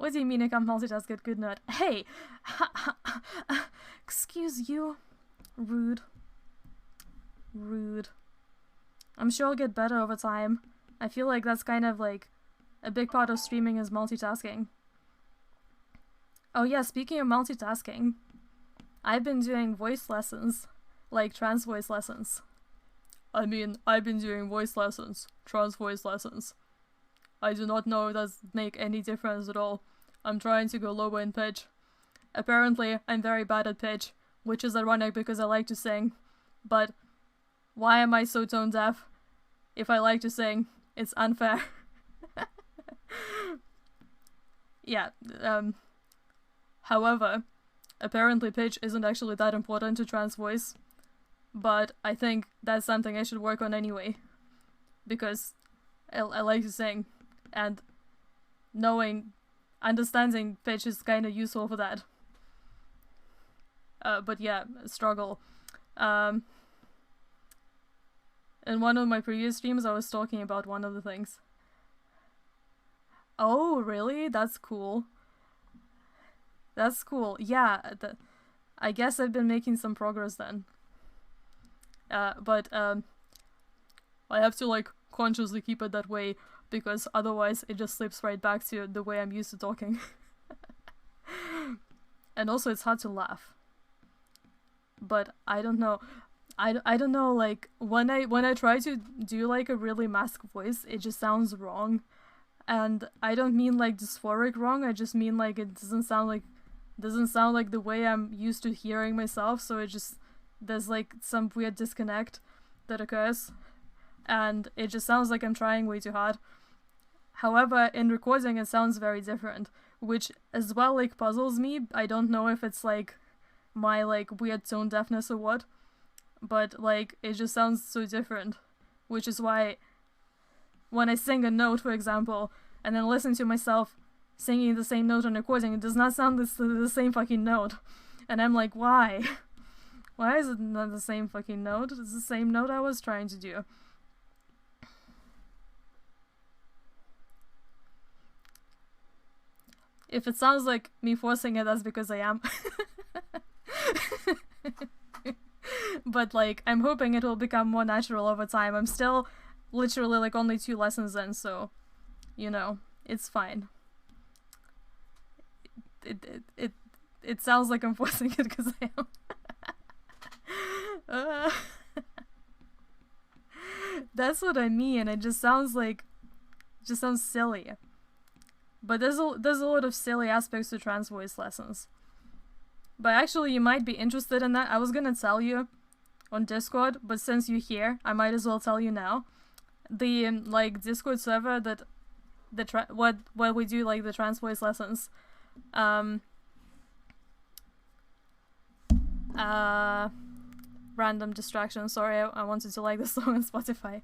What do you mean I can't multitask at good nerd? Hey! Excuse you. Rude. Rude. I'm sure I'll get better over time. I feel like that's kind of like a big part of streaming is multitasking. Oh yeah, speaking of multitasking, I've been doing voice lessons, like trans voice lessons. I mean, I've been doing voice lessons, trans voice lessons. I do not know if that make any difference at all. I'm trying to go lower in pitch. Apparently, I'm very bad at pitch, which is ironic because I like to sing. But why am I so tone deaf? If I like to sing, it's unfair. Yeah, however, apparently pitch isn't actually that important to trans voice, but I think that's something I should work on anyway, because I like to sing, and understanding pitch is kind of useful for that. But yeah, struggle. In one of my previous streams, I was talking about one of the things. Oh, really? That's cool. That's cool. Yeah, I guess I've been making some progress then. But I have to like consciously keep it that way because otherwise it just slips right back to the way I'm used to talking. And also it's hard to laugh. But I don't know. I don't know, like when I try to do like a really masked voice, it just sounds wrong. And I don't mean like dysphoric wrong, I just mean like it doesn't sound like the way I'm used to hearing myself, so it just there's like some weird disconnect that occurs and it just sounds like I'm trying way too hard. However, in recording it sounds very different, which as well like puzzles me. I don't know if it's like my like weird tone deafness or what, but like it just sounds so different, which is why when I sing a note, for example, and then listen to myself singing the same note on recording, it does not sound the same fucking note. And I'm like, why? Why is it not the same fucking note? It's the same note I was trying to do. If it sounds like me forcing it, that's because I am. But like, I'm hoping it will become more natural over time. I'm still literally like only 2 lessons in, so you know, it's fine. It sounds like I'm forcing it because I am. That's what I mean. It just sounds silly. But there's a lot of silly aspects to trans voice lessons. But actually, you might be interested in that. I was gonna tell you on Discord, but since you're here, I might as well tell you now. The like Discord server that where we do like the trans voice lessons. Random distraction. Sorry, I wanted to like the song on Spotify.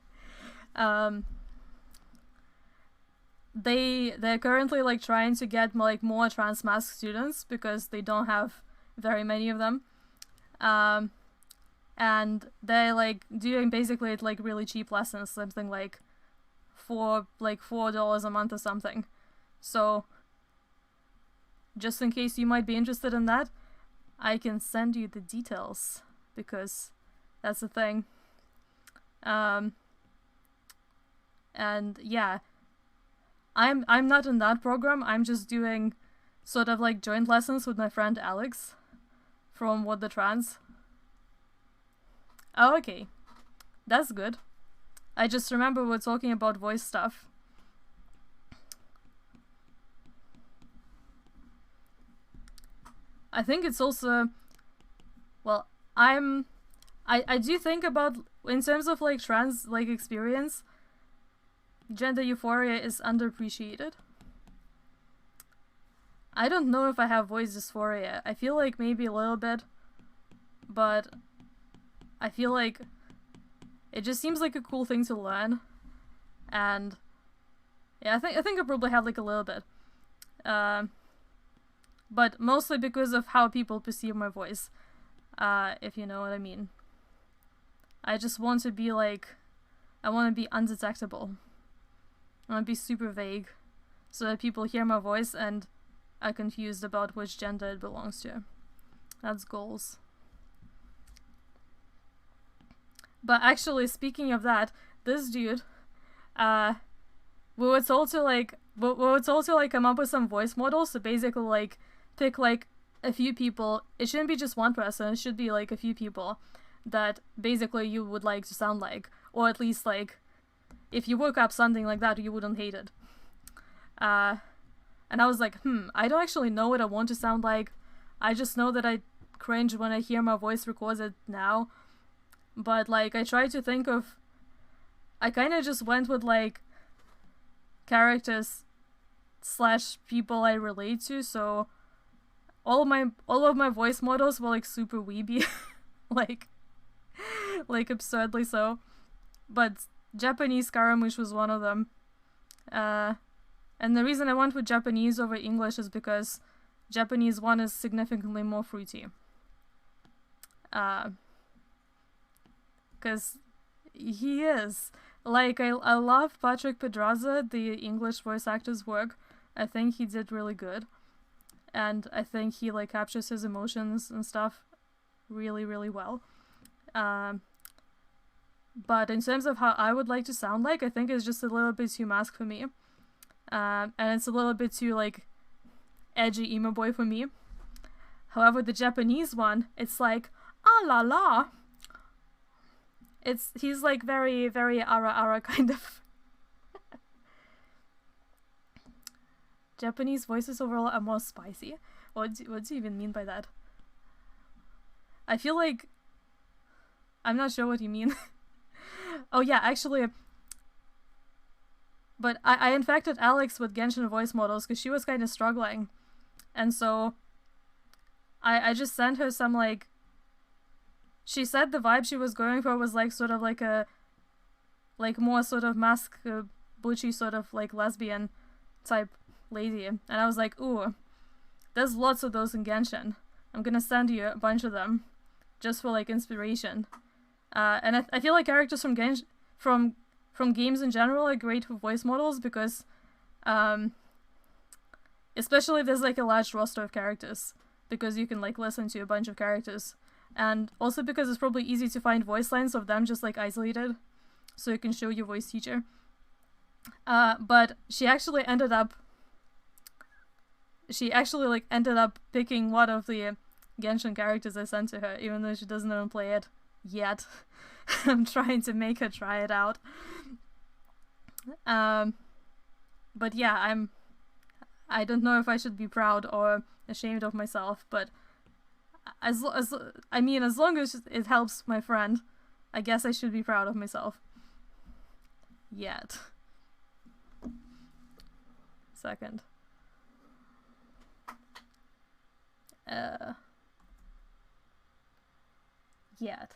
They're currently like trying to get like more trans mask students because they don't have very many of them. And they're like doing basically like really cheap lessons, something like $4 a month or something. So just in case you might be interested in that, I can send you the details because that's the thing. And yeah, I'm not in that program. I'm just doing sort of like joint lessons with my friend Alex from What the Trans. Oh, okay. That's good. I just remember we're talking about voice stuff. I think it's also, well, I do think about, in terms of like trans like experience, gender euphoria is underappreciated. I don't know if I have voice dysphoria. I feel like maybe a little bit, but I feel like it just seems like a cool thing to learn, and yeah, I think I probably have like a little bit, but mostly because of how people perceive my voice, if you know what I mean. I just want to be like, I want to be undetectable. I want to be super vague, so that people hear my voice and are confused about which gender it belongs to. That's goals. But actually, speaking of that, this dude, we were told to like come up with some voice models to basically like pick like a few people. It shouldn't be just one person. It should be like a few people that basically you would like to sound like, or at least like if you woke up something like that, you wouldn't hate it. And I was like, I don't actually know what I want to sound like. I just know that I cringe when I hear my voice recorded now. But like I tried to think of, I kind of just went with like characters / people I relate to. So all of my voice models were like super weeby, like absurdly so. But Japanese Scaramouche was one of them. And the reason I went with Japanese over English is because Japanese one is significantly more fruity. Because he is. Like, I love Patrick Pedraza, the English voice actor's work. I think he did really good. And I think he, like, captures his emotions and stuff really, really well. But in terms of how I would like to sound like, I think it's just a little bit too mask for me. And it's a little bit too, like, edgy emo boy for me. However, the Japanese one, it's like, ah la la. He's like very, very ara kind of. Japanese voices overall are more spicy. What do you even mean by that? I feel like, I'm not sure what you mean. Oh yeah, actually, but I infected Alex with Genshin voice models because she was kind of struggling. And so I just sent her some, like, she said the vibe she was going for was like sort of like a, like more sort of mask, butchy sort of like lesbian type lady. And I was like, ooh, there's lots of those in Genshin. I'm gonna send you a bunch of them just for like inspiration. And I feel like characters from games in general are great for voice models because, especially if there's like a large roster of characters, because you can like listen to a bunch of characters, and also because it's probably easy to find voice lines of them just like isolated, so you can show your voice teacher. But she actually ended up picking one of the Genshin characters I sent to her, even though she doesn't even play it yet. I'm trying to make her try it out. But yeah, I don't know if I should be proud or ashamed of myself, but as long as it helps my friend, I guess I should be proud of myself. Yet. Second. Yet.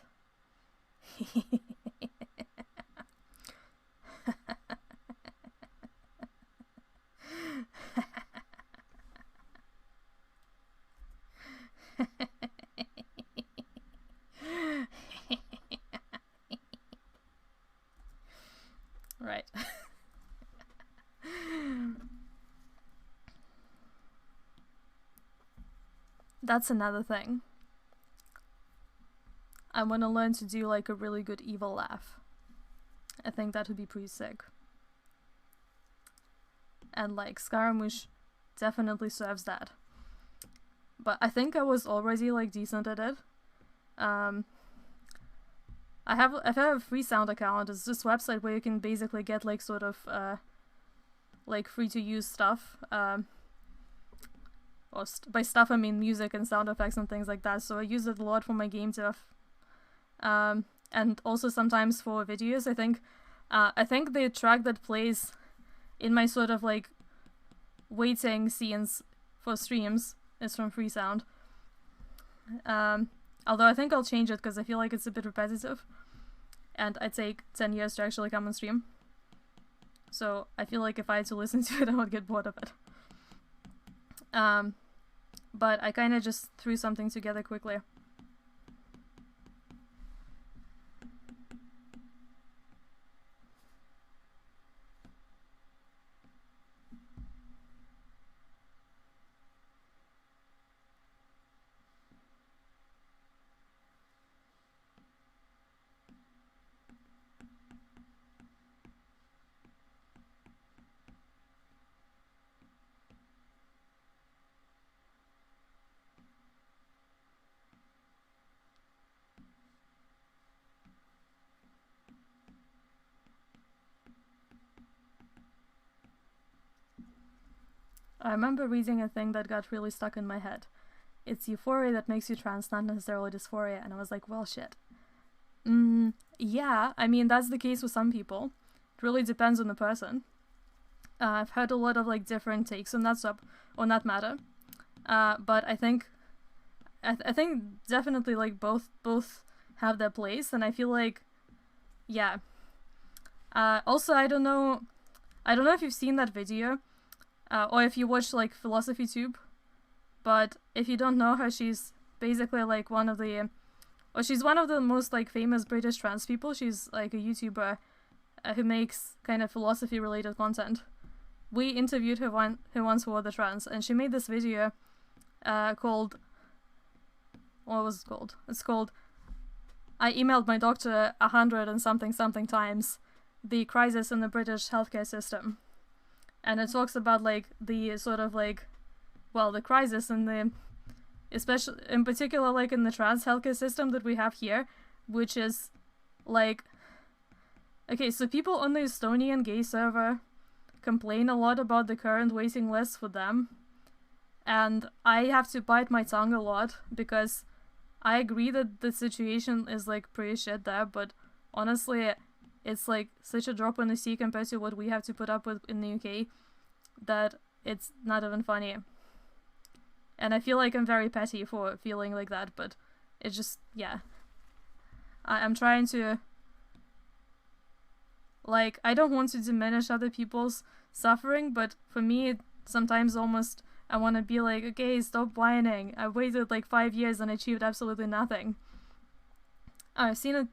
Right. That's another thing. I want to learn to do like a really good evil laugh. I think that would be pretty sick. And like Scaramouche definitely serves that. But I think I was already like decent at it. I have a free sound account. It's this website where you can basically get like sort of like free to use stuff. By stuff I mean music and sound effects and things like that. So I use it a lot for my game stuff. And also sometimes for videos. I think the track that plays in my sort of like waiting scenes for streams is from Freesound. Although I think I'll change it because I feel like it's a bit repetitive, and I take 10 years to actually come on stream. So I feel like if I had to listen to it, I would get bored of it. But I kind of just threw something together quickly. I remember reading a thing that got really stuck in my head. It's euphoria that makes you trans, not necessarily dysphoria. And I was like, well, shit. Yeah, I mean, that's the case with some people. It really depends on the person. I've heard a lot of like different takes on that matter. But I think definitely like both have their place, and I feel like, yeah. Also, I don't know if you've seen that video, or if you watch like Philosophy Tube, but if you don't know her, she's basically like she's one of the most like famous British trans people. She's like a YouTuber who makes kind of philosophy related content. We interviewed her once for The Trans, and she made this video called, what was it called? It's called I emailed my doctor 100 and something times, the crisis in the British healthcare system. And it talks about like the sort of like, well, the crisis in the, especially in particular like in the trans healthcare system that we have here, which is like, okay, so people on the Estonian gay server complain a lot about the current waiting list for them, and I have to bite my tongue a lot because I agree that the situation is like pretty shit there, but honestly it's like such a drop in the sea compared to what we have to put up with in the UK that it's not even funny. And I feel like I'm very petty for feeling like that, but it's just, yeah. I'm trying to, like, I don't want to diminish other people's suffering, but for me, sometimes almost I want to be like, okay, stop whining. I waited like 5 years and achieved absolutely nothing. I've seen it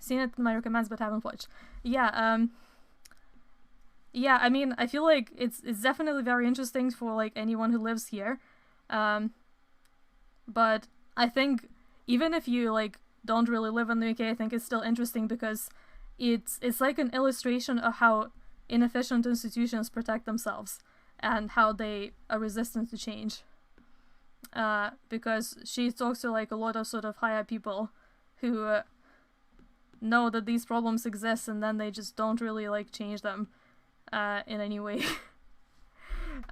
in my recommends, but haven't watched. Yeah, yeah, I mean, I feel like it's definitely very interesting for like anyone who lives here. But I think even if you like don't really live in the UK, I think it's still interesting because it's like an illustration of how inefficient institutions protect themselves and how they are resistant to change. Because she talks to like a lot of sort of higher people who know that these problems exist, and then they just don't really like change them in any way.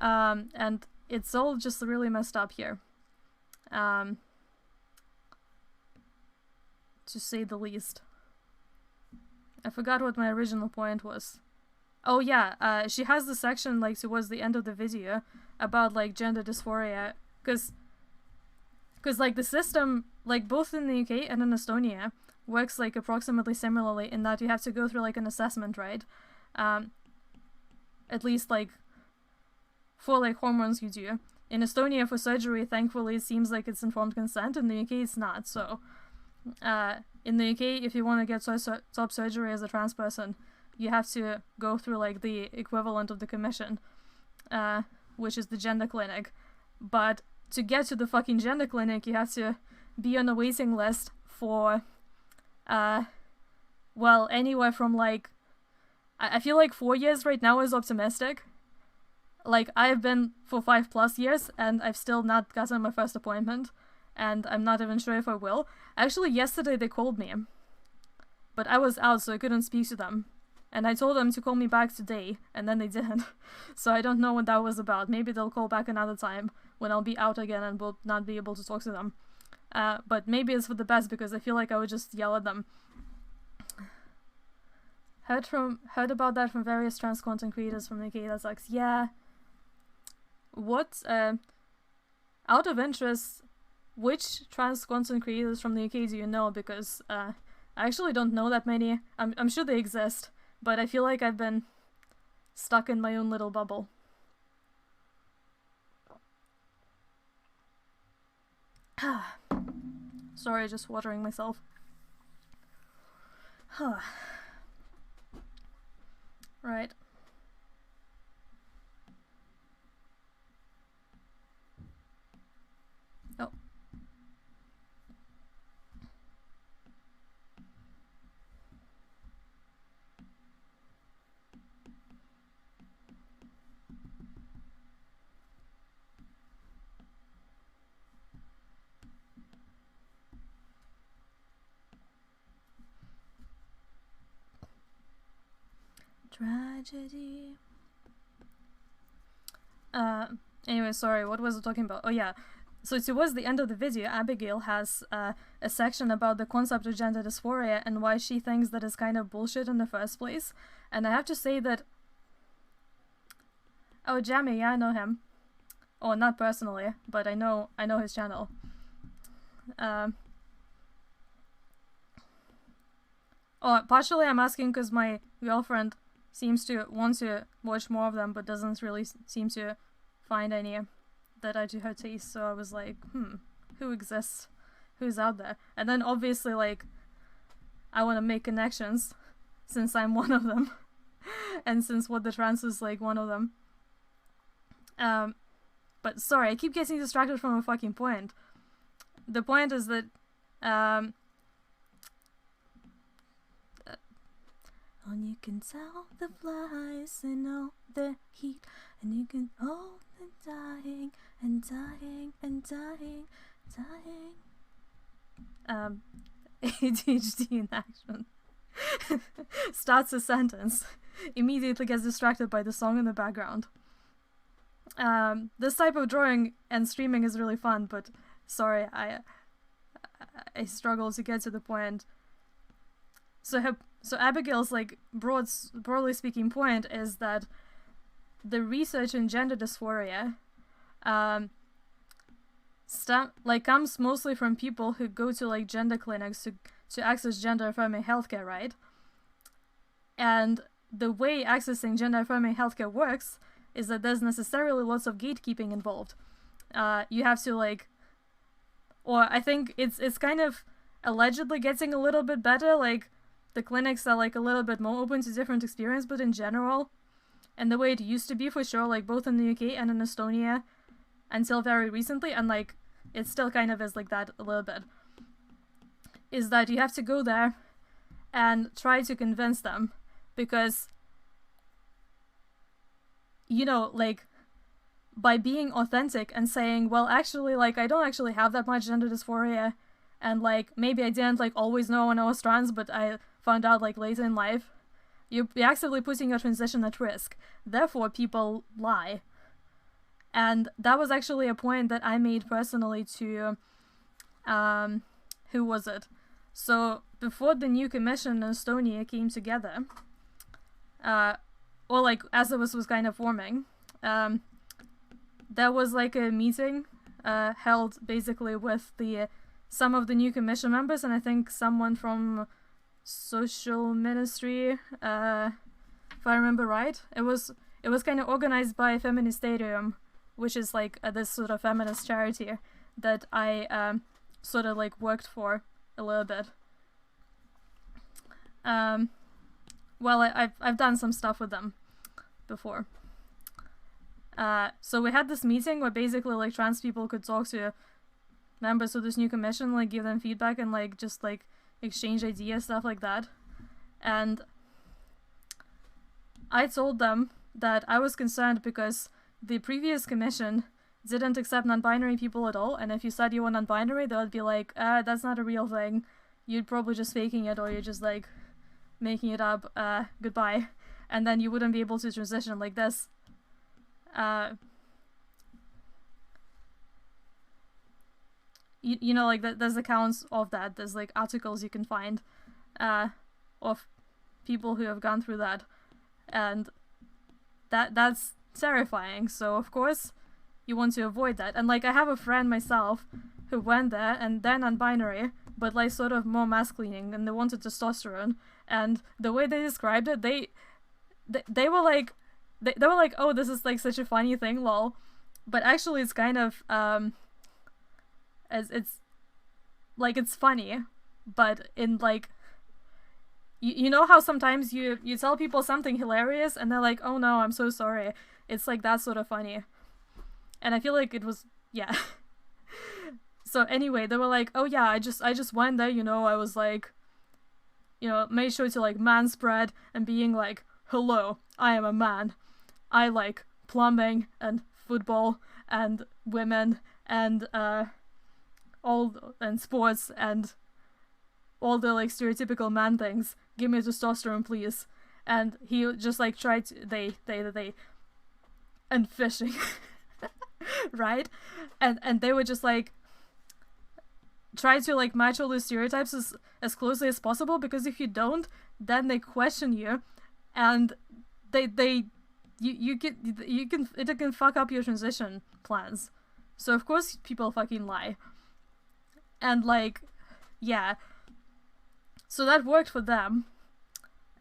And it's all just really messed up here, to say the least. I forgot what my original point was. Oh yeah, she has the section like towards the end of the video about like gender dysphoria, because like the system, like both in the UK and in Estonia, works like approximately similarly in that you have to go through like an assessment, right? At least like for like hormones you do. In Estonia for surgery, thankfully it seems like it's informed consent. In the UK it's not. So in the UK, if you want to get top surgery as a trans person, you have to go through like the equivalent of the commission, which is the gender clinic. But to get to the fucking gender clinic, you have to be on a waiting list for well, anywhere from like, I feel like 4 years right now is optimistic. Like, I've been for 5+ years and I've still not gotten my first appointment, and I'm not even sure if I will. Actually, yesterday they called me, but I was out, so I couldn't speak to them. And I told them to call me back today, and then they didn't. So I don't know what that was about. Maybe they'll call back another time when I'll be out again and will not be able to talk to them. But maybe it's for the best, because I feel like I would just yell at them. Heard about that from various trans content creators from the UK. That sucks. Yeah. What? Out of interest, which trans content creators from the UK do you know? Because I actually don't know that many. I'm sure they exist, but I feel like I've been stuck in my own little bubble. Sorry, just watering myself. Right. Oh. Tragedy. Anyway, sorry, what was I talking about? Oh yeah, so towards the end of the video, Abigail has a section about the concept of gender dysphoria and why she thinks that it's kind of bullshit in the first place. And I have to say that... Oh, Jamie, yeah, I know him. Oh, not personally, but I know his channel. Oh, partially I'm asking because my girlfriend seems to want to watch more of them, but doesn't really seem to find any that are to her taste. So I was like, who exists? Who's out there? And then obviously, like, I want to make connections since I'm one of them, and since What the Trans is like one of them. But sorry, I keep getting distracted from a fucking point. The point is that, and you can tell the flies and all the heat, and you can hold them dying and dying and dying, dying. ADHD in action. Starts a sentence, immediately gets distracted by the song in the background. This type of drawing and streaming is really fun, but sorry, I struggle to get to the point. So Abigail's like broadly speaking point is that the research in gender dysphoria comes mostly from people who go to like gender clinics to access gender affirming healthcare, right? And the way accessing gender affirming healthcare works is that there's necessarily lots of gatekeeping involved. You have to like, or I think it's kind of allegedly getting a little bit better, like the clinics are like a little bit more open to different experience, but in general, and the way it used to be for sure, like both in the UK and in Estonia until very recently, and like it still kind of is like that a little bit, is that you have to go there and try to convince them, because, you know, like, by being authentic and saying, well, actually, like, I don't actually have that much gender dysphoria, and, like, maybe I didn't, like, always know when I was trans, but I found out, like, later in life, you're actively putting your transition at risk. Therefore, people lie. And that was actually a point that I made personally to, who was it? So, before the new commission in Estonia came together, or like as it was kind of forming, there was like a meeting held basically with some of the new commission members, and I think someone from social ministry, if I remember right. It was kind of organized by Feministerium, which is like this sort of feminist charity that I sort of like worked for a little bit. Well, I've done some stuff with them before. So we had this meeting where basically like trans people could talk to members of this new commission, like give them feedback and like just like exchange ideas, stuff like that. And I told them that I was concerned because the previous commission didn't accept non-binary people at all, and if you said you were non-binary, they would be like, that's not a real thing. You're probably just faking it, or you're just like making it up, goodbye. And then you wouldn't be able to transition like this. You know, like, there's accounts of that. There's, like, articles you can find of people who have gone through that. And that's terrifying. So, of course, you want to avoid that. And, like, I have a friend myself who went there, and they're non-binary, but, like, sort of more masculine, and they wanted testosterone. And the way they described it, they were like, they were like, oh, this is like such a funny thing, lol. But actually, it's kind of it's like, it's funny, but in like, you know how sometimes you tell people something hilarious and they're like, oh no, I'm so sorry. It's like that sort of funny. And I feel like it was, yeah. So anyway, they were like, oh yeah, I just went there, you know, I was like, you know, made sure to like manspread and being like, hello, I am a man. I like plumbing and football and women and and sports and all the like stereotypical man things. Give me testosterone, please. And he just like tried to they and fishing. right? And they would just like try to like match all the stereotypes as closely as possible, because if you don't, then they question you, and you can it can fuck up your transition plans. So of course people fucking lie. And like, yeah. So that worked for them.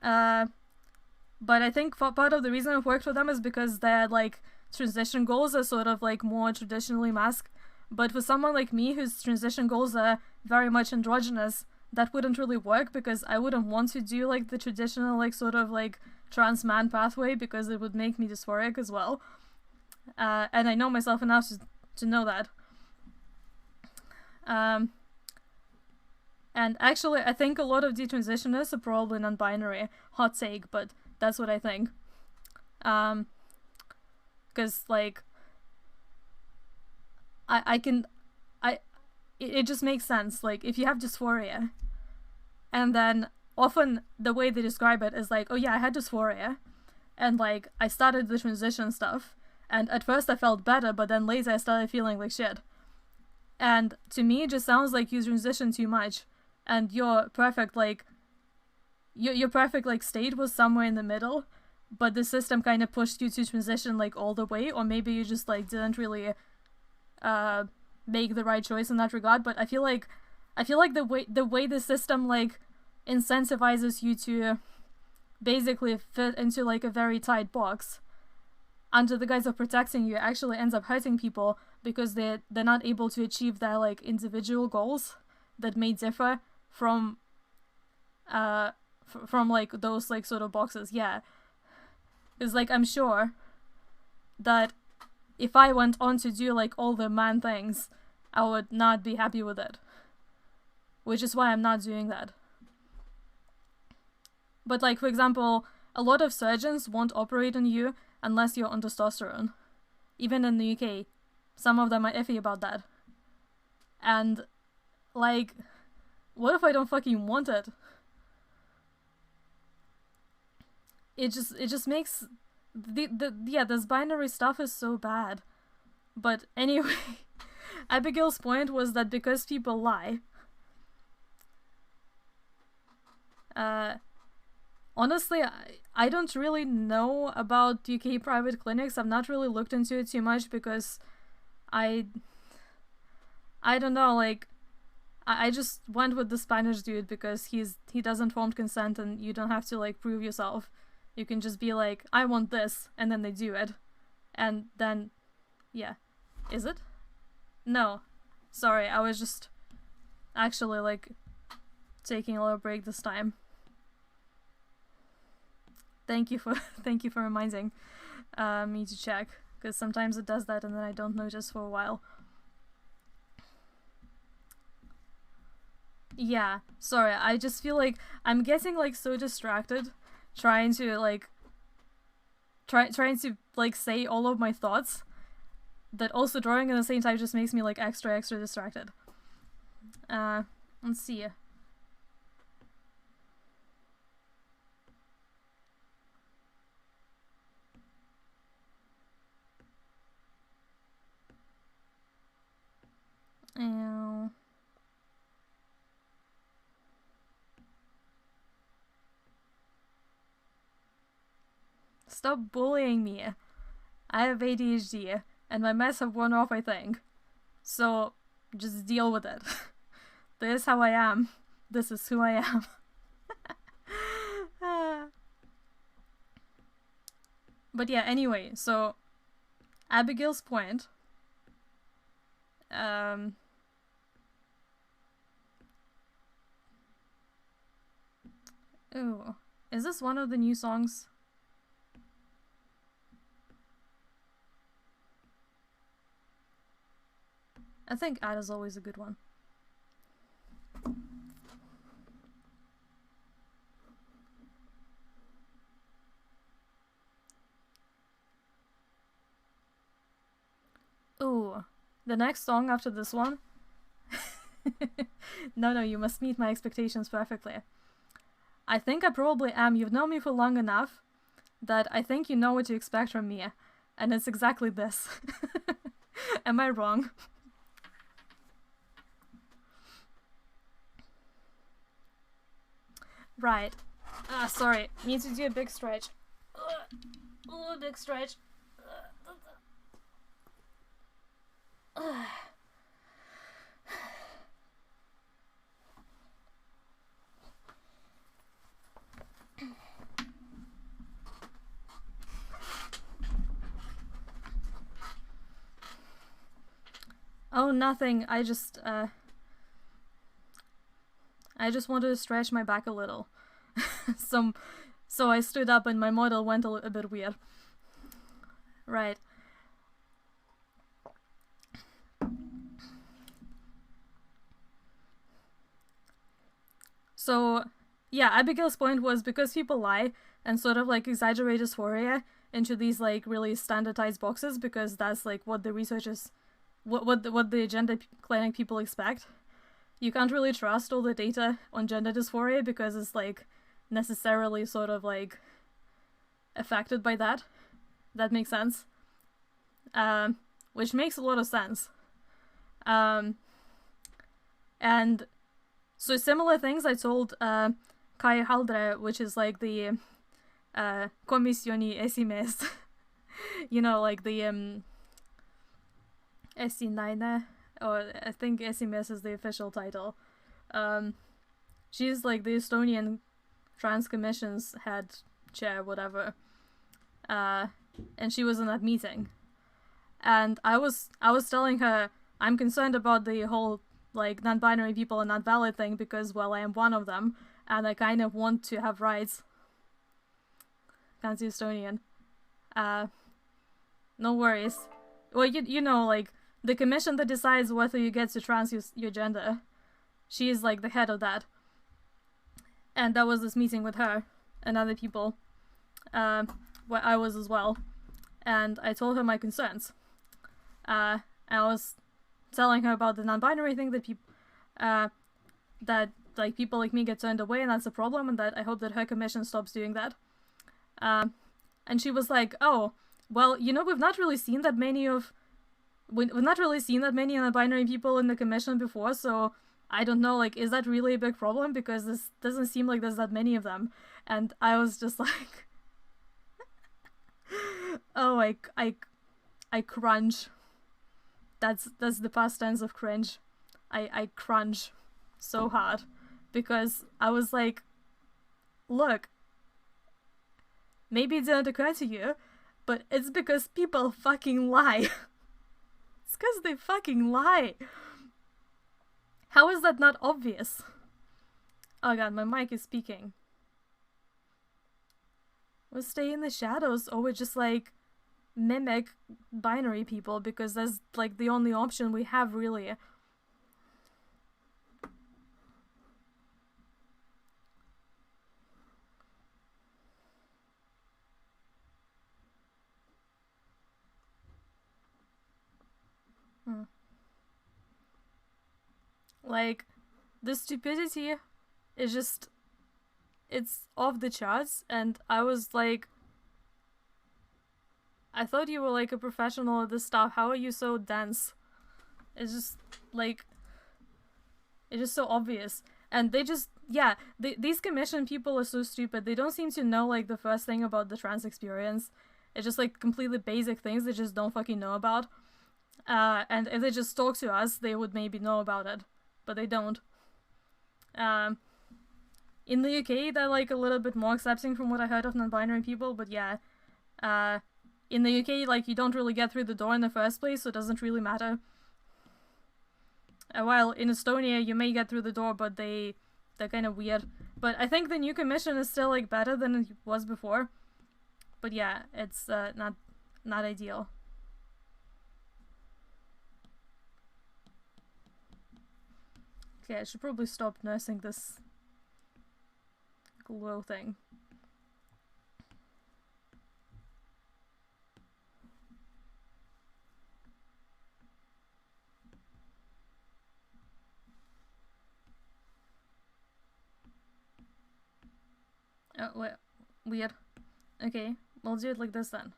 But I think part of the reason it worked for them is because their like transition goals are sort of like more traditionally masc. But for someone like me whose transition goals are very much androgynous, that wouldn't really work, because I wouldn't want to do like the traditional like sort of like trans man pathway, because it would make me dysphoric as well. And I know myself enough to know that. And actually, I think a lot of detransitioners are probably non-binary. Hot take, but that's what I think. Because like, it just makes sense. Like, if you have dysphoria, and then often the way they describe it is like, oh yeah, I had dysphoria, and like I started the transition stuff, and at first I felt better, but then later I started feeling like shit. And to me, it just sounds like you transition too much, and your perfect like your perfect like state was somewhere in the middle, but the system kind of pushed you to transition like all the way, or maybe you just like didn't really make the right choice in that regard. But I feel like the way the system like incentivizes you to basically fit into like a very tight box under the guise of protecting you actually ends up hurting people, because they're not able to achieve their like individual goals that may differ from like those like sort of boxes. Yeah, it's like, I'm sure that if I went on to do like all the man things, I would not be happy with it, which is why I'm not doing that. But like, for example, a lot of surgeons won't operate on you unless you're on testosterone. Even in the UK, some of them are iffy about that. And like, what if I don't fucking want it? It just makes this binary stuff is so bad. But anyway, Abigail's point was that because people lie, honestly, I don't really know about UK private clinics. I've not really looked into it too much, because I don't know, like, I just went with the Spanish dude because he does informed consent, and you don't have to like prove yourself. You can just be like, I want this, and then they do it. And then, yeah. Is it? No. Sorry, I was just actually like taking a little break this time. Thank you for reminding me to check, because sometimes it does that and then I don't notice for a while. Yeah, sorry, I just feel like I'm getting like so distracted trying to like say all of my thoughts, that also drawing at the same time just makes me like extra distracted. Let's see. Ow. Stop bullying me. I have ADHD, and my meds have worn off, I think. So, just deal with it. This is how I am. This is who I am. But yeah, anyway, so Abigail's point. Ooh, is this one of the new songs? I think Ad is always a good one. Ooh, the next song after this one? No, you must meet my expectations perfectly. I think I probably am. You've known me for long enough that I think you know what to expect from me, and it's exactly this. Am I wrong? Right. Sorry. Need to do a big stretch. Big stretch. Oh, nothing. I just wanted to stretch my back a little. So I stood up and my model went a bit weird. Right. So, yeah, Abigail's point was because people lie and sort of like exaggerate dysphoria into these like really standardized boxes because that's like what the researchers, what the gender clinic people expect. You can't really trust all the data on gender dysphoria because it's like necessarily sort of like affected by that. That makes sense. Which makes a lot of sense. And so similar things I told Kai Haldre, which is like the Komisioni Esimes. You know, like the Esinaine, or I think Esimes is the official title. She's like the Estonian Trans Commission's head chair, whatever. And she was in that meeting. And I was telling her I'm concerned about the whole like non-binary people are not valid thing because, well, I am one of them and I kind of want to have rights. Fancy Estonian. No worries. Well, you know, like the commission that decides whether you get to trans your gender, she is like the head of that. And that was this meeting with her and other people. Where I was as well. And I told her my concerns. I was telling her about the non-binary thing that people like me get turned away and that's a problem and that I hope that her commission stops doing that. And she was like, oh, well, you know, we've not really seen that many non-binary people in the commission before, so I don't know, like, is that really a big problem? Because this doesn't seem like there's that many of them. And I was just like, oh, I crunch. That's the past tense of cringe. I crunch so hard because I was like, look, maybe it didn't occur to you, but it's because people fucking lie. It's because they fucking lie. How is that not obvious? Oh god, my mic is speaking. We'll stay in the shadows or we'll just like mimic binary people because that's like the only option we have really. Like, the stupidity is just, it's off the charts, and I was like, I thought you were like a professional at this stuff, how are you so dense? It's just, like, it's just so obvious. And they just, yeah, these commission people are so stupid, they don't seem to know, like, the first thing about the trans experience. It's just, like, completely basic things they just don't fucking know about. And if they just talk to us, they would maybe know about it. But they don't. In the UK, they're like a little bit more accepting from what I heard of non-binary people, but yeah. In the UK, like, you don't really get through the door in the first place, so it doesn't really matter. While in Estonia, you may get through the door, but they're kind of weird. But I think the new commission is still, like, better than it was before. But yeah, it's not ideal. Okay, I should probably stop nursing this glow thing. Oh, wait. Weird. Okay, we'll do it like this then.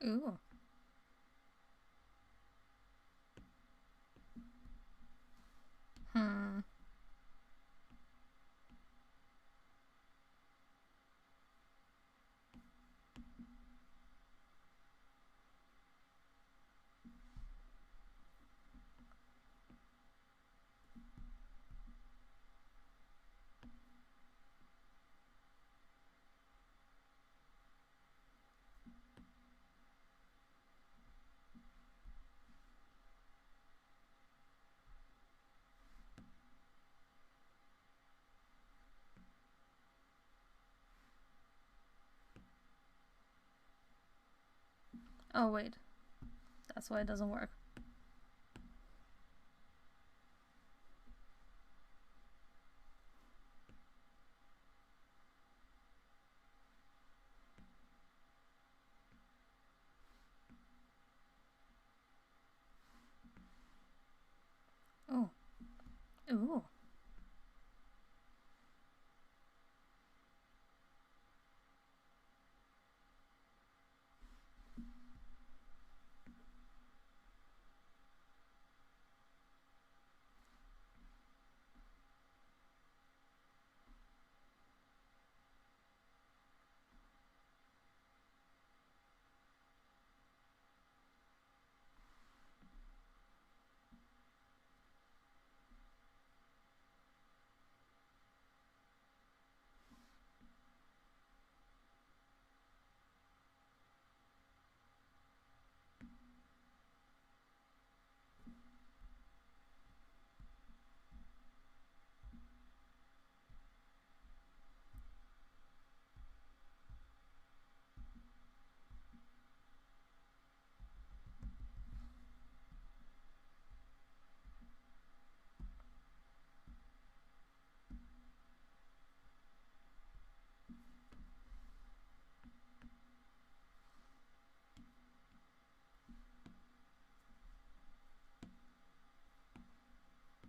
Ooh. Hmm. Oh, wait. That's why it doesn't work. Oh. Ooh.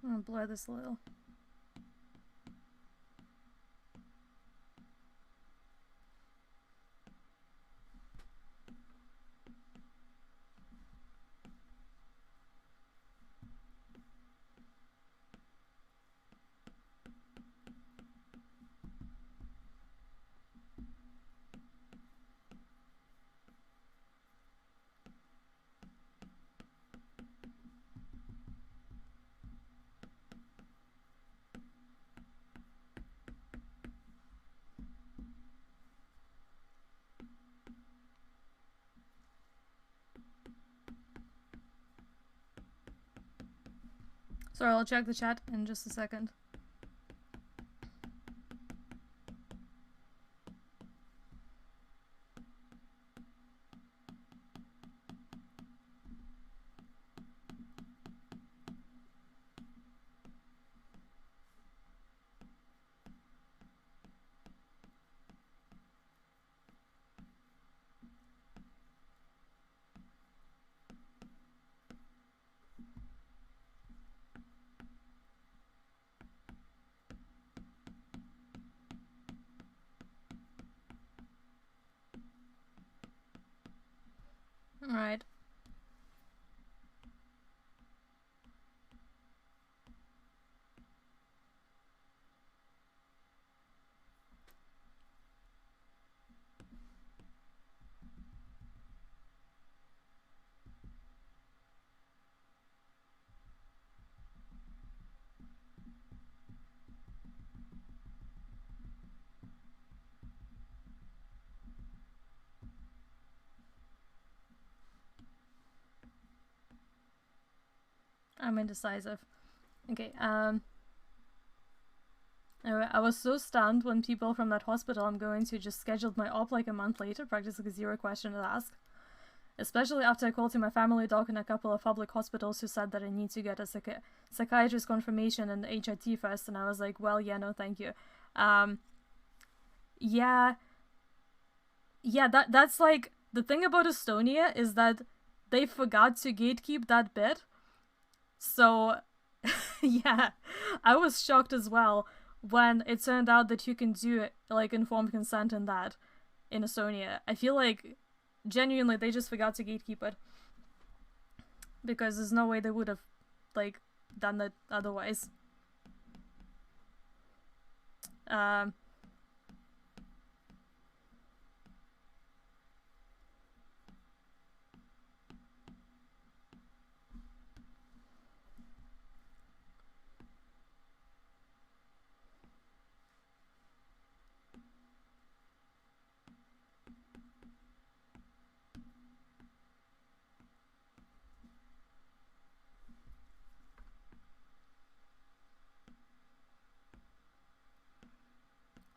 I'm gonna blur this a little. Sorry, I'll check the chat in just a second. Alright. I'm indecisive. Okay, anyway, I was so stunned when people from that hospital I'm going to just scheduled my op like a month later, practically zero question to ask. Especially after I called to my family doc in a couple of public hospitals who said that I need to get a psychiatrist confirmation and HRT first, and I was like, well, yeah, no, thank you. Yeah, that's like, the thing about Estonia is that they forgot to gatekeep that bit. So, yeah, I was shocked as well when it turned out that you can do like informed consent in that in Estonia. I feel like genuinely, they just forgot to gatekeep it. Because there's no way they would have, like, done that otherwise.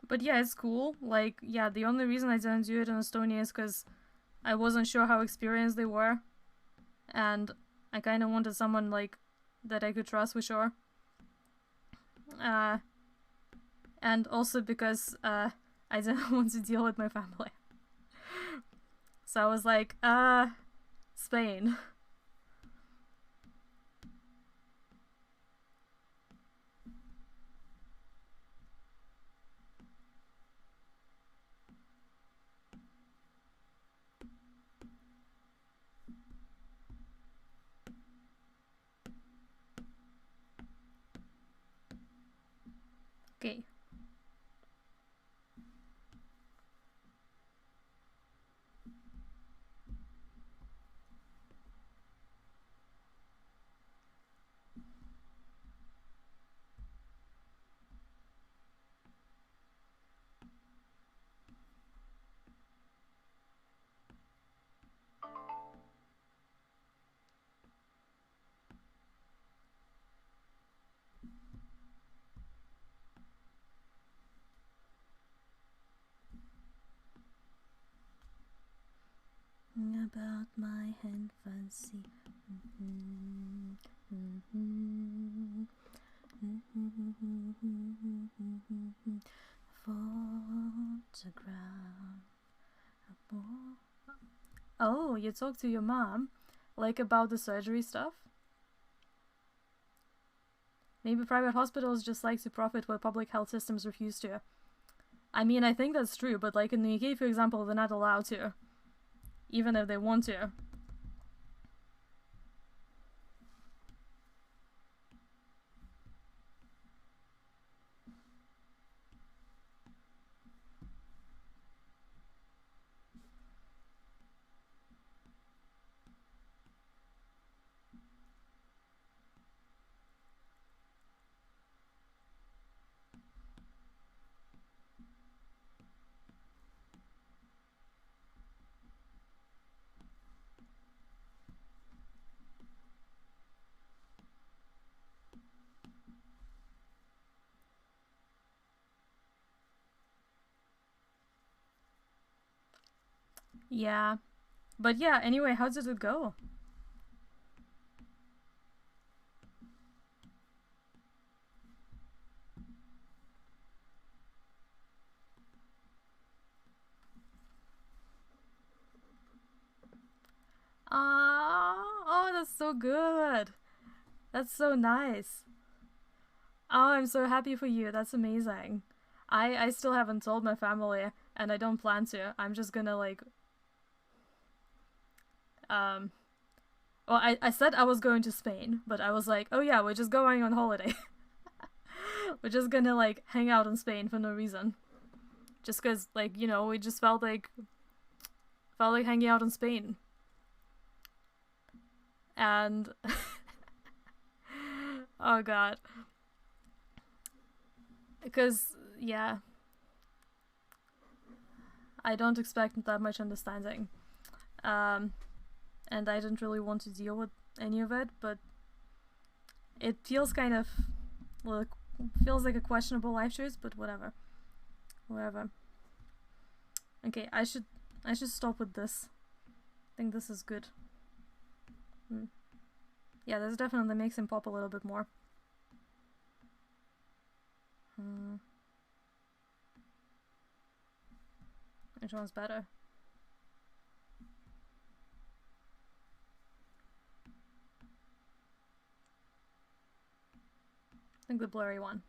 But yeah, it's cool. Like, yeah, the only reason I didn't do it in Estonia is because I wasn't sure how experienced they were. And I kind of wanted someone, like, that I could trust for sure. And also because I didn't want to deal with my family. So I was like, Spain. Okay. About my infancy. Photograph. Oh, you talked to your mom? Like about the surgery stuff? Maybe private hospitals just like to profit where public health systems refuse to. I mean, I think that's true, but like in the UK, for example, they're not allowed to. Even if they want to. Yeah. But yeah, anyway, how did it go? Oh, that's so good. That's so nice. Oh, I'm so happy for you. That's amazing. I still haven't told my family, and I don't plan to. I'm just gonna, like, well, I said I was going to Spain, but I was like, oh yeah, we're just going on holiday. We're just gonna, like, hang out in Spain for no reason. Just cause, like, you know, we just felt like hanging out in Spain. And oh god. Because, yeah, I don't expect that much understanding. And I didn't really want to deal with any of it, but it feels kind of, well, feels like a questionable life choice, but whatever. Whatever. Okay, I should stop with this. I think this is good. Yeah, this definitely makes him pop a little bit more. Which one's better? I think the blurry one.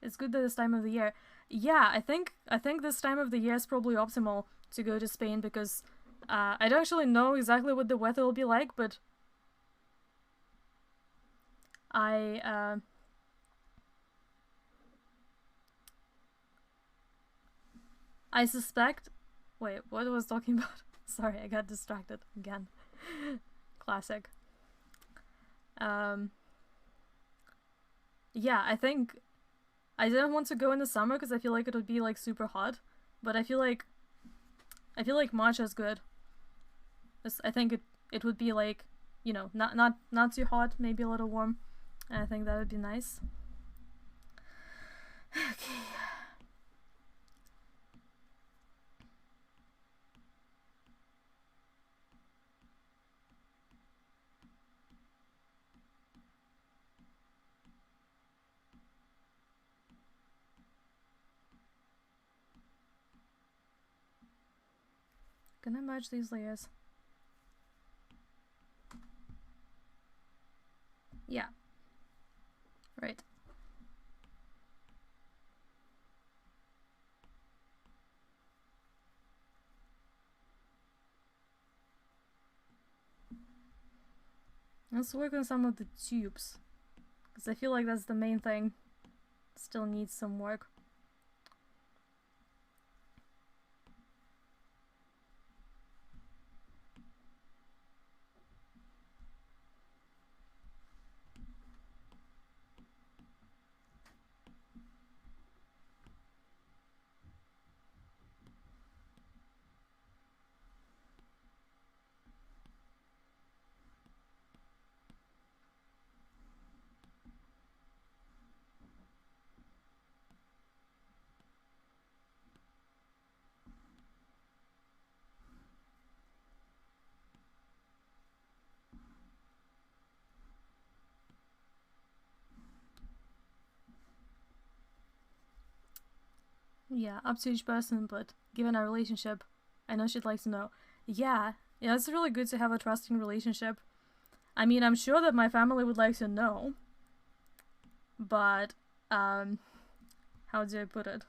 it's good at this time of the year. Yeah, I think this time of the year is probably optimal to go to Spain because I don't actually know exactly what the weather will be like, but I suspect. Wait, what was I talking about? Sorry, I got distracted again. Classic. Yeah, I think I didn't want to go in the summer because I feel like it would be like super hot, but I feel like March is good. I think it would be like, you know, not too hot, maybe a little warm. And I think that would be nice. Okay. Can I merge these layers? Yeah. Right. Let's work on some of the tubes, because I feel like that's the main thing. Still needs some work. Yeah, up to each person, but given our relationship, I know she'd like to know. Yeah, it's really good to have a trusting relationship. I mean, I'm sure that my family would like to know, but, how do I put it?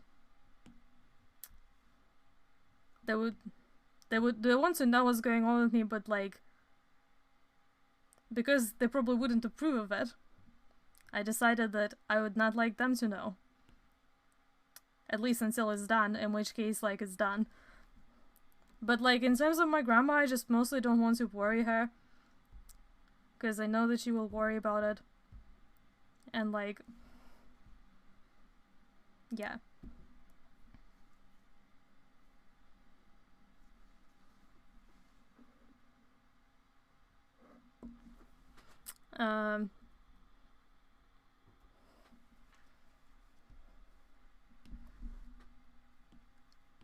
They want to know what's going on with me, but like, because they probably wouldn't approve of it, I decided that I would not like them to know. At least until it's done, in which case, like, it's done. But, like, in terms of my grandma, I just mostly don't want to worry her. Because I know that she will worry about it. And, like, yeah.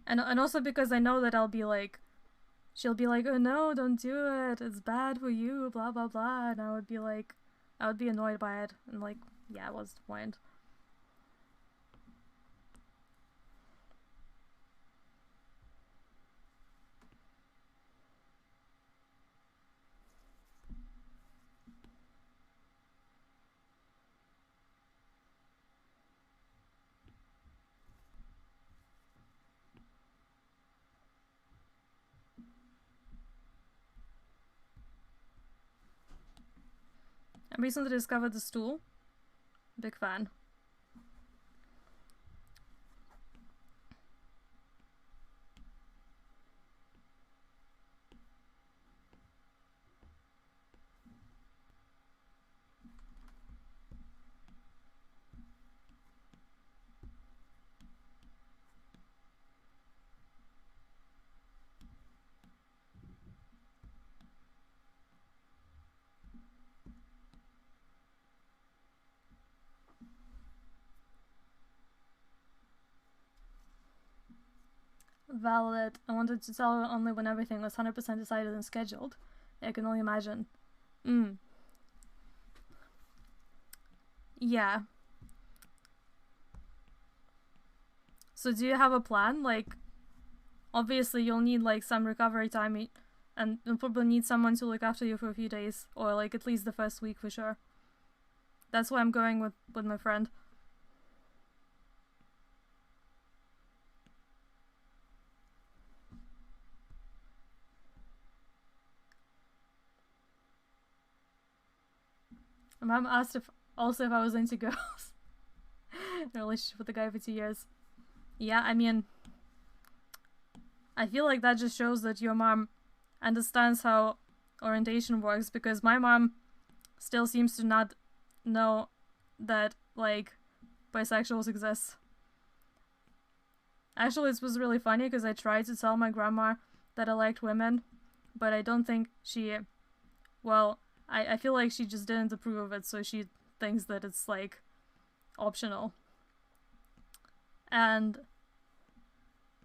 And also because I know that I'll be like, she'll be like, oh no, don't do it, it's bad for you, blah blah blah, and I would be like, I would be annoyed by it, and like, yeah, what's the point? I recently discovered the stool. Big fan. Valid. I wanted to tell her only when everything was 100% decided and scheduled. I can only imagine. Yeah. So do you have a plan? Like, obviously you'll need like some recovery time, and you'll probably need someone to look after you for a few days, or like at least the first week for sure. That's why I'm going with my friend. mom asked if I was into girls. In a relationship with a guy for 2 years. Yeah, I mean, I feel like that just shows that your mom understands how orientation works, because my mom still seems to not know that, like, bisexuals exist. Actually, this was really funny because I tried to tell my grandma that I liked women, but I don't think she... Well, I feel like she just didn't approve of it, so she thinks that it's, like, optional. And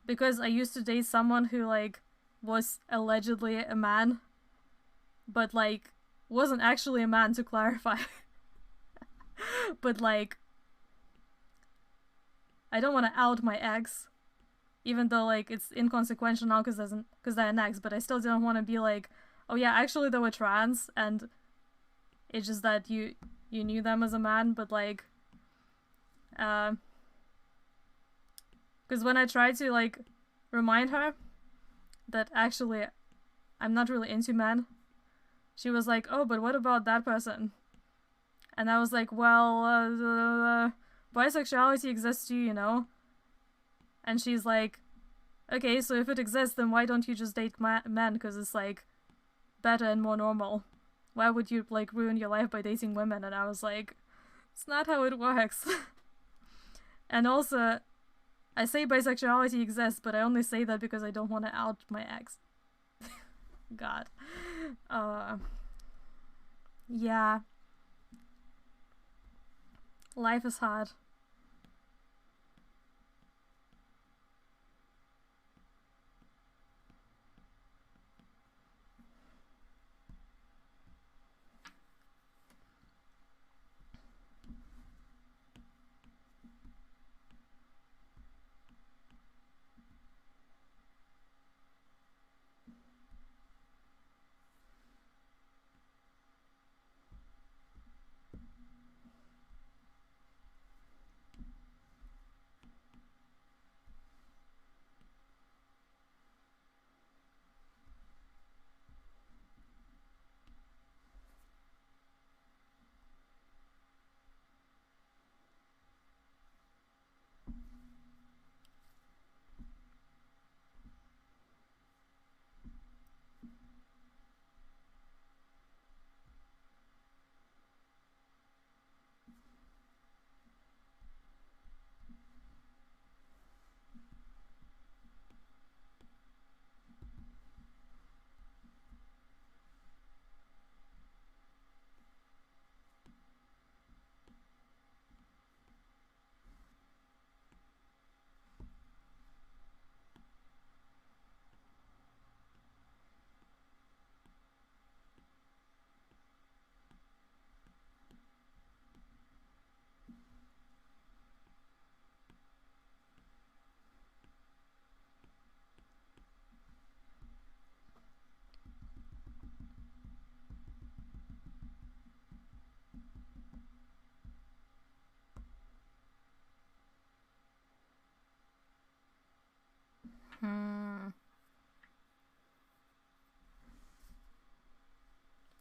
because I used to date someone who, like, was allegedly a man, but, like, wasn't actually a man, to clarify. But, like, I don't want to out my ex, even though, like, it's inconsequential now because they're an ex, but I still didn't want to be like, oh yeah, actually they were trans, and it's just that you knew them as a man, but, like, because when I tried to, like, remind her that actually I'm not really into men, she was like, oh, but what about that person? And I was like, well, bisexuality exists too, you know? And she's like, okay, so if it exists, then why don't you just date men? Because it's, like, better and more normal. Why would you, like, ruin your life by dating women? And I was like, it's not how it works. And also, I say bisexuality exists, but I only say that because I don't want to out my ex. God. Yeah. Life is hard.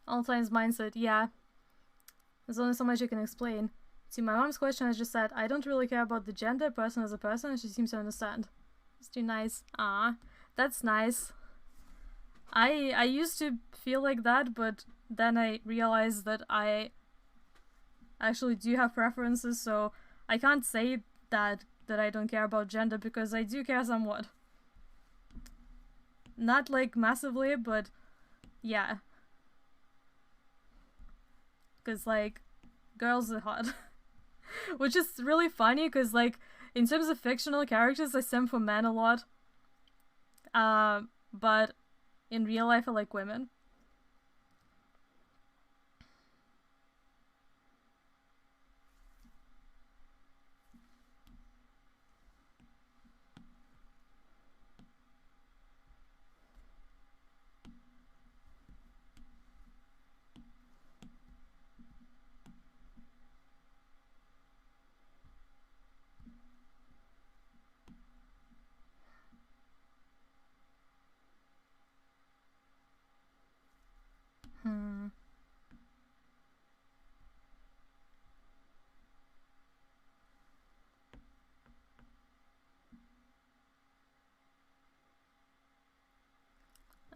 All times mindset, yeah. There's only so much you can explain. See, my mom's question has just said, I don't really care about the gender, person as a person, and she seems to understand. It's too nice. Ah, that's nice. I used to feel like that, but then I realized that I actually do have preferences, so I can't say that I don't care about gender, because I do care somewhat. Not, like, massively, but yeah. Because, like, girls are hot. Which is really funny, because, like, in terms of fictional characters, I sim for men a lot. But in real life, I like women.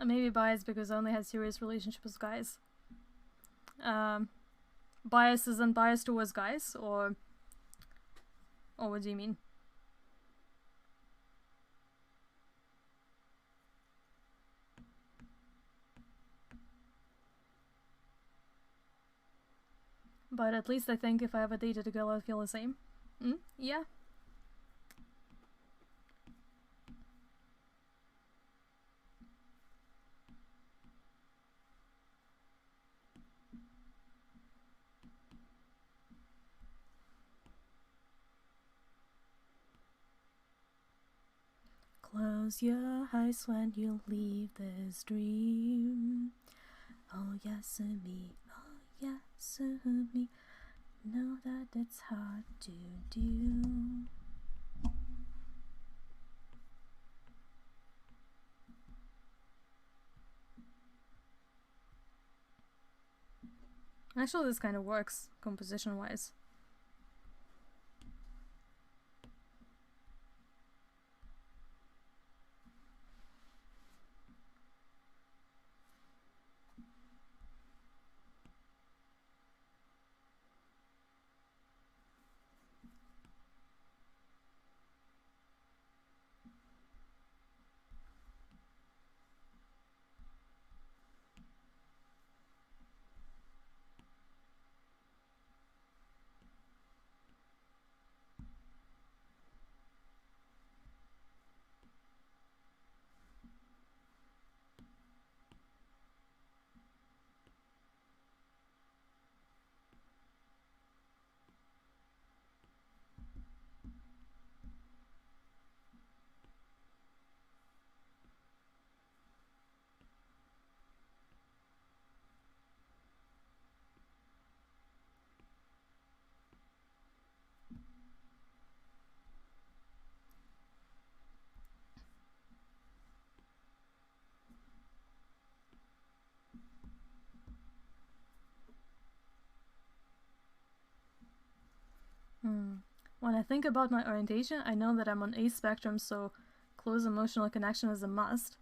Maybe biased because I only had serious relationships with guys. Bias isn't biased towards guys, or what do you mean? But at least I think if I ever dated a girl, I'd feel the same. Yeah. Close your eyes when you leave this dream. Oh Yasumi, oh Yasumi, know that it's hard to do. Actually, this kind of works composition-wise. When I think about my orientation, I know that I'm on A spectrum, so close emotional connection is a must.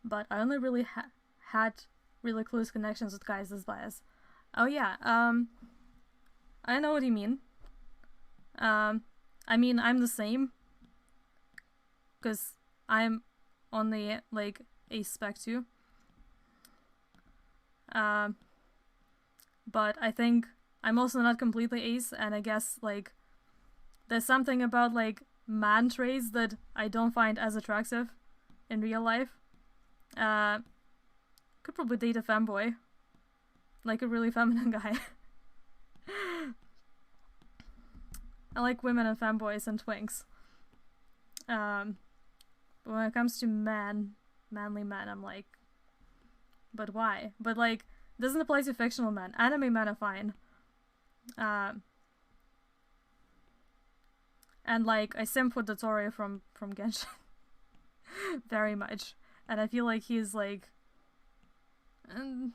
But I only really had really close connections with guys as bias. Oh yeah, I know what you mean. I mean, I'm the same. Because I'm on the, like, A spec too. But I think I'm also not completely ace, and I guess, like, there's something about, like, man traits that I don't find as attractive in real life. Could probably date a femboy. Like a really feminine guy. I like women and femboys and twinks. But when it comes to manly men, I'm like, but why? But, like, it doesn't apply to fictional men. Anime men are fine. And, like, I simp with Dottore from Genshin. Very much. And I feel like he's, like, kind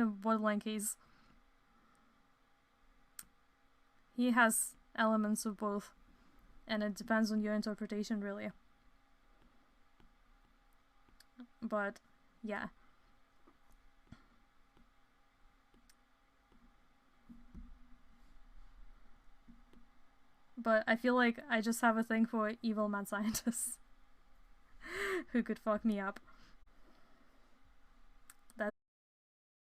of borderline case. He has elements of both. And it depends on your interpretation, really. But, yeah. But I feel like I just have a thing for evil mad scientists who could fuck me up.